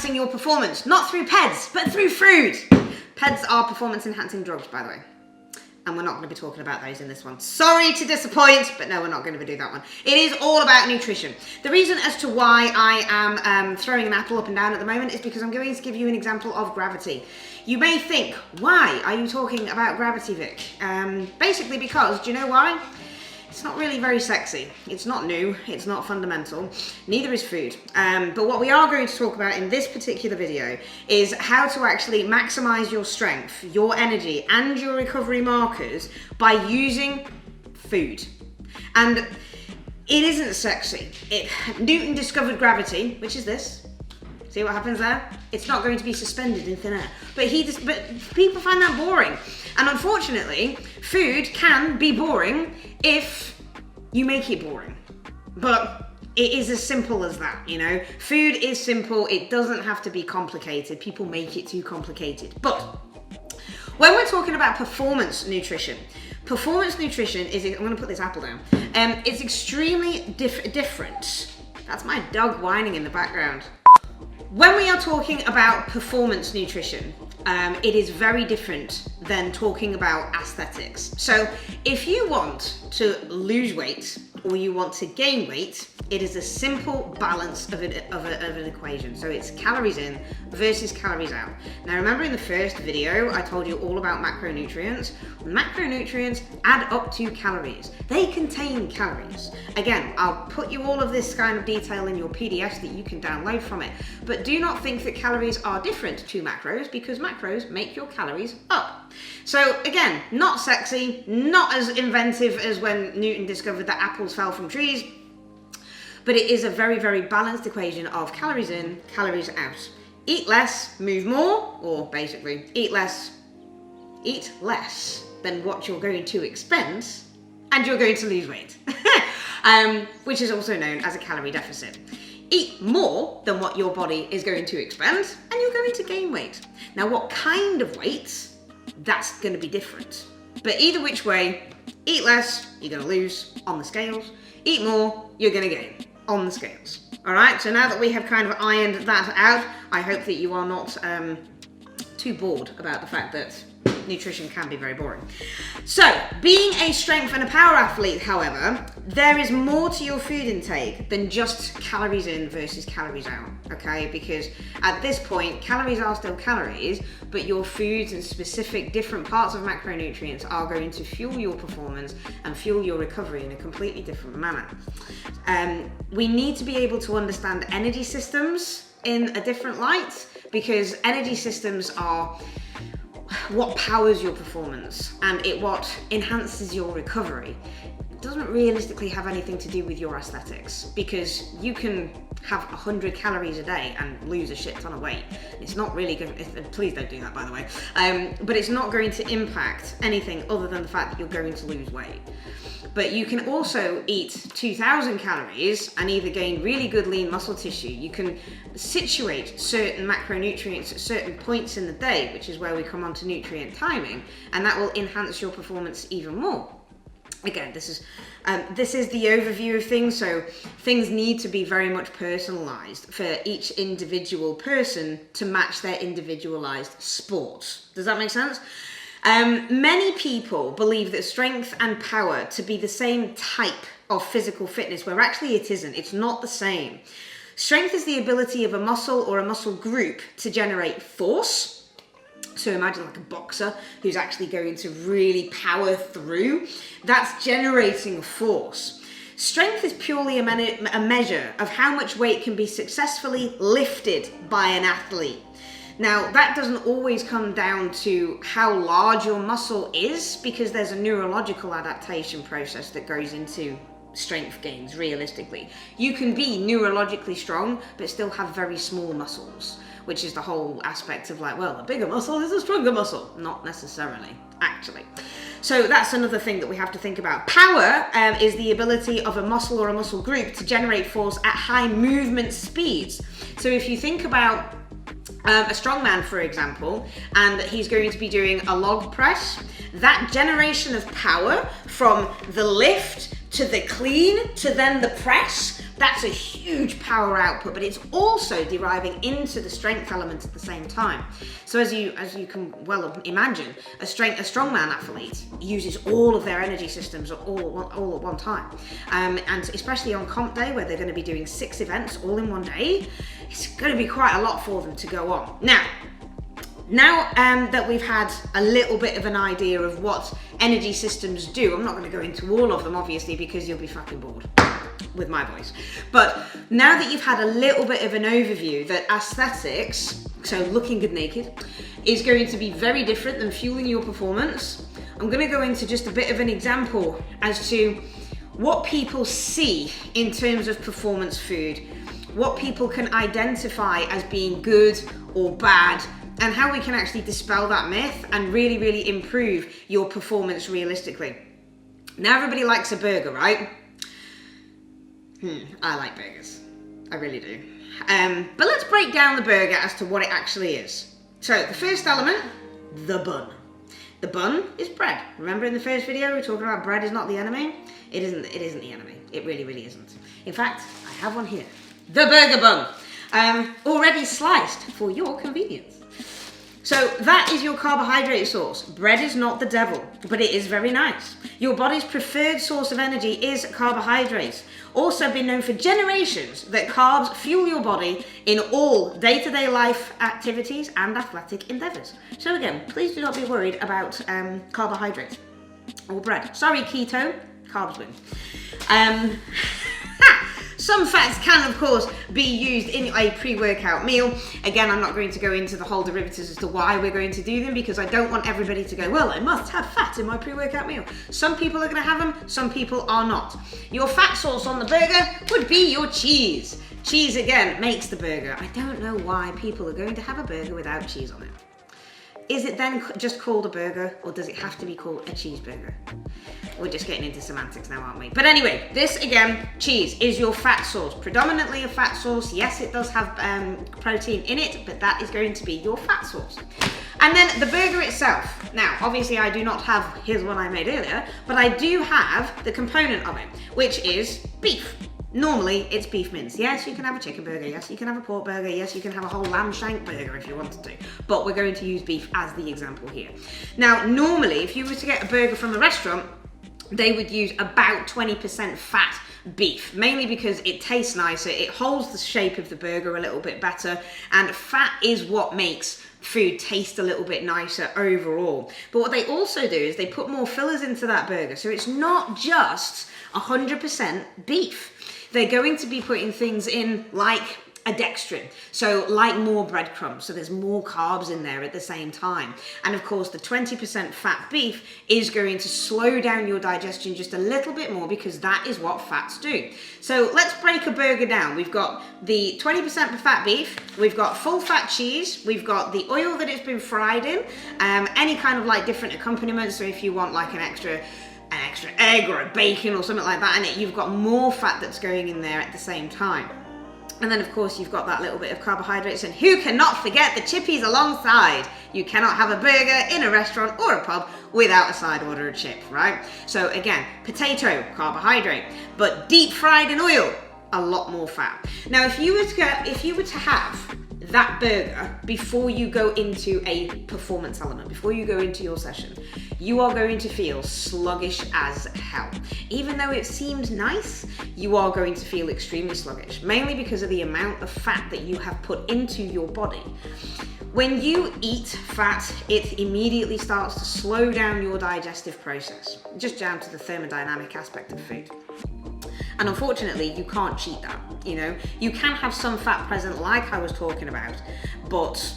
enhancing your performance, not through PEDs, but through food. PEDs are performance enhancing drugs, by the way. And we're not going to be talking about those in this one. Sorry to disappoint, but no, we're not going to do that one. It is all about nutrition. The reason as to why I am throwing an apple up and down at the moment is because I'm going to give you an example of gravity. You may think, why are you talking about gravity, Vic? Basically because, do you know why? It's not really very sexy. It's not new. It's not fundamental. Neither is food. But what we are going to talk about in this particular video is how to actually maximize your strength, your energy, and your recovery markers by using food. And it isn't sexy. Newton discovered gravity, which is this. See what happens there? It's not going to be suspended in thin air. But people find that boring. And unfortunately, food can be boring if you make it boring. But it is as simple as that, you know? Food is simple. It doesn't have to be complicated. People make it too complicated. But when we're talking about performance nutrition is, I'm going to put this apple down. It's extremely different. That's my dog whining in the background. When we are talking about performance nutrition, it is very different than talking about aesthetics. So if you want to lose weight or you want to gain weight, it is a simple balance of an equation. So it's calories in versus calories out. Now remember in the first video, I told you all about macronutrients. Macronutrients add up to calories. They contain calories. Again, I'll put you all of this kind of detail in your PDFs that you can download from it. But do not think that calories are different to macros, because macros make your calories up. So again, not sexy, not as inventive as when Newton discovered that apples fell from trees, but it is a very, very balanced equation of calories in, calories out. Eat less, move more, or basically eat less than what you're going to expend, and you're going to lose weight, which is also known as a calorie deficit. Eat more than what your body is going to expend, and you're going to gain weight. Now, what kind of weight? That's going to be different. But either which way, eat less, you're going to lose on the scales. Eat more, you're going to gain on the scales. All right, so now that we have kind of ironed that out, I hope that you are not too bored about the fact that nutrition can be very boring. So, being a strength and a power athlete, however, there is more to your food intake than just calories in versus calories out, okay? Because at this point, calories are still calories, but your foods and specific different parts of macronutrients are going to fuel your performance and fuel your recovery in a completely different manner. We need to be able to understand energy systems in a different light, because energy systems are what powers your performance and what enhances your recovery. It doesn't realistically have anything to do with your aesthetics, because you can have 100 calories a day and lose a shit ton of weight. It's not really good. Please don't do that, by the way. But it's not going to impact anything other than the fact that you're going to lose weight. But you can also eat 2,000 calories and either gain really good lean muscle tissue. You can situate certain macronutrients at certain points in the day, which is where we come on to nutrient timing, and that will enhance your performance even more. Again, this is the overview of things, so things need to be very much personalized for each individual person to match their individualized sport. Does that make sense? Many people believe that strength and power to be the same type of physical fitness, where actually it isn't. It's not the same. Strength is the ability of a muscle or a muscle group to generate force. So imagine like a boxer who's actually going to really power through. That's generating force. Strength is purely a measure of how much weight can be successfully lifted by an athlete. Now, that doesn't always come down to how large your muscle is, because there's a neurological adaptation process that goes into strength gains, realistically. You can be neurologically strong, but still have very small muscles, which is the whole aspect of like, well, a bigger muscle is a stronger muscle. Not necessarily, actually. So that's another thing that we have to think about. Power is the ability of a muscle or a muscle group to generate force at high movement speeds. So if you think about a strongman, for example, and he's going to be doing a log press, that generation of power from the lift to the clean to then the press That's a huge power output, but it's also deriving into the strength element at the same time. So as you can well imagine, a strongman athlete uses all of their energy systems all at one time. And especially on comp day, where they're going to be doing 6 events all in one day, it's going to be quite a lot for them to go on. Now that we've had a little bit of an idea of what energy systems do, I'm not going to go into all of them, obviously, because you'll be fucking bored with my voice. But now that you've had a little bit of an overview that aesthetics, so looking good naked, is going to be very different than fueling your performance, I'm going to go into just a bit of an example as to what people see in terms of performance food, what people can identify as being good or bad, and how we can actually dispel that myth and really, really improve your performance realistically. Now, everybody likes a burger, right? I like burgers. I really do. But let's break down the burger as to what it actually is. So, the first element, the bun. The bun is bread. Remember in the first video we were talking about bread is not the enemy? It isn't the enemy. It really, really isn't. In fact, I have one here. The burger bun. Already sliced for your convenience. So that is your carbohydrate source. Bread is not the devil, but it is very nice. Your body's preferred source of energy is carbohydrates. Also been known for generations that carbs fuel your body in all day-to-day life activities and athletic endeavors. So again, please do not be worried about carbohydrates or bread. Sorry, keto, carbs win. Some fats can, of course, be used in a pre-workout meal. Again, I'm not going to go into the whole derivatives as to why we're going to do them, because I don't want everybody to go, well, I must have fat in my pre-workout meal. Some people are going to have them, some people are not. Your fat source on the burger would be your cheese. Cheese, again, makes the burger. I don't know why people are going to have a burger without cheese on it. Is it then just called a burger, or does it have to be called a cheeseburger? We're just getting into semantics now, aren't we? But anyway, this again, cheese is your fat source. Predominantly a fat source. Yes, it does have protein in it, but that is going to be your fat source. And then the burger itself. Now, obviously I do not have, here's one I made earlier, but I do have the component of it, which is beef. Normally, it's beef mince. Yes, you can have a chicken burger. Yes, you can have a pork burger. Yes, you can have a whole lamb shank burger if you wanted to. But we're going to use beef as the example here. Now, normally, if you were to get a burger from a restaurant, they would use about 20% fat beef, mainly because it tastes nicer, it holds the shape of the burger a little bit better, and fat is what makes food taste a little bit nicer overall. But what they also do is they put more fillers into that burger, so it's not just 100% beef. They're going to be putting things in like a dextrin, so like more breadcrumbs, so there's more carbs in there at the same time. And of course the 20% fat beef is going to slow down your digestion just a little bit more, because that is what fats do. So let's break a burger down. We've got the 20% fat beef, we've got full fat cheese, we've got the oil that it's been fried in, any kind of like different accompaniments, so if you want like an extra egg or a bacon or something like that in it, you've got more fat that's going in there at the same time. And then of course you've got that little bit of carbohydrates, and who cannot forget the chippies alongside? You cannot have a burger in a restaurant or a pub without a side order of chip, right? So again, potato, carbohydrate, but deep fried in oil, a lot more fat. Now if you were to have that burger before you go into a performance element, before you go into your session, you are going to feel sluggish as hell. Even though it seemed nice, you are going to feel extremely sluggish, mainly because of the amount of fat that you have put into your body. When you eat fat, it immediately starts to slow down your digestive process, just down to the thermodynamic aspect of food. And unfortunately, you can't cheat that, you know? You can have some fat present like I was talking about, but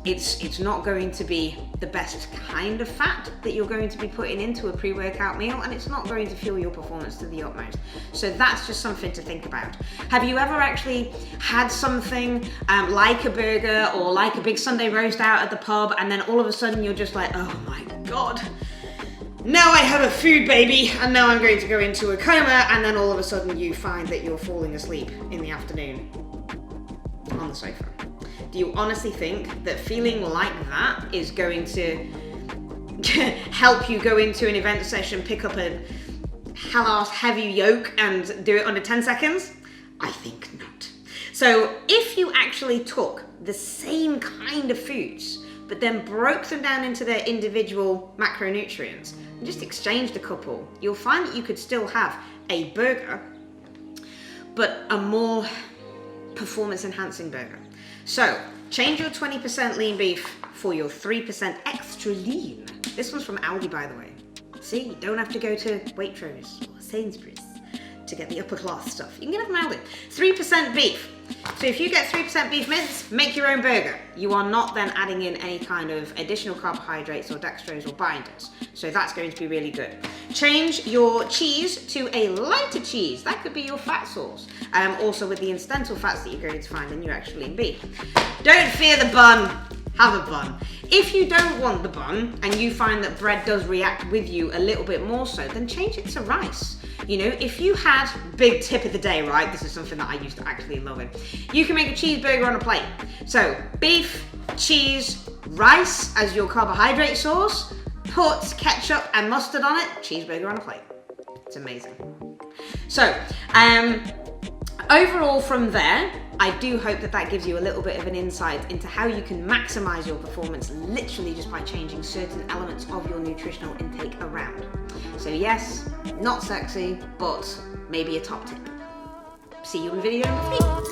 it's not going to be the best kind of fat that you're going to be putting into a pre-workout meal, and it's not going to fuel your performance to the utmost. So that's just something to think about. Have you ever actually had something like a burger or like a big Sunday roast out at the pub, and then all of a sudden you're just like, oh my God, now I have a food baby, and now I'm going to go into a coma, and then all of a sudden you find that you're falling asleep in the afternoon on the sofa? Do you honestly think that feeling like that is going to help you go into an event session, pick up a hell-ass heavy yoke and do it under 10 seconds? I think not. So if you actually took the same kind of foods, but then broke them down into their individual macronutrients and just exchanged a couple, you'll find that you could still have a burger, but a more performance enhancing burger. So change your 20% lean beef for your 3% extra lean. This one's from Aldi, by the way. See, you don't have to go to Waitrose or Sainsbury's to get the upper class stuff. You can get it from Aldi. 3% beef. So if you get 3% beef mince, make your own burger. You are not then adding in any kind of additional carbohydrates or dextrose or binders. So that's going to be really good. Change your cheese to a lighter cheese. That could be your fat source. Also with the incidental fats that you're going to find in your actual lean beef. Don't fear the bun. Have a bun. If you don't want the bun and you find that bread does react with you a little bit more so, then change it to rice. You know, if you had, big tip of the day, right? This is something that I used to actually love it. You can make a cheeseburger on a plate. So beef, cheese, rice as your carbohydrate source, put ketchup and mustard on it, cheeseburger on a plate. It's amazing. So, overall from there, I do hope that that gives you a little bit of an insight into how you can maximize your performance literally just by changing certain elements of your nutritional intake around. So yes, not sexy, but maybe a top tip. See you in video number 3.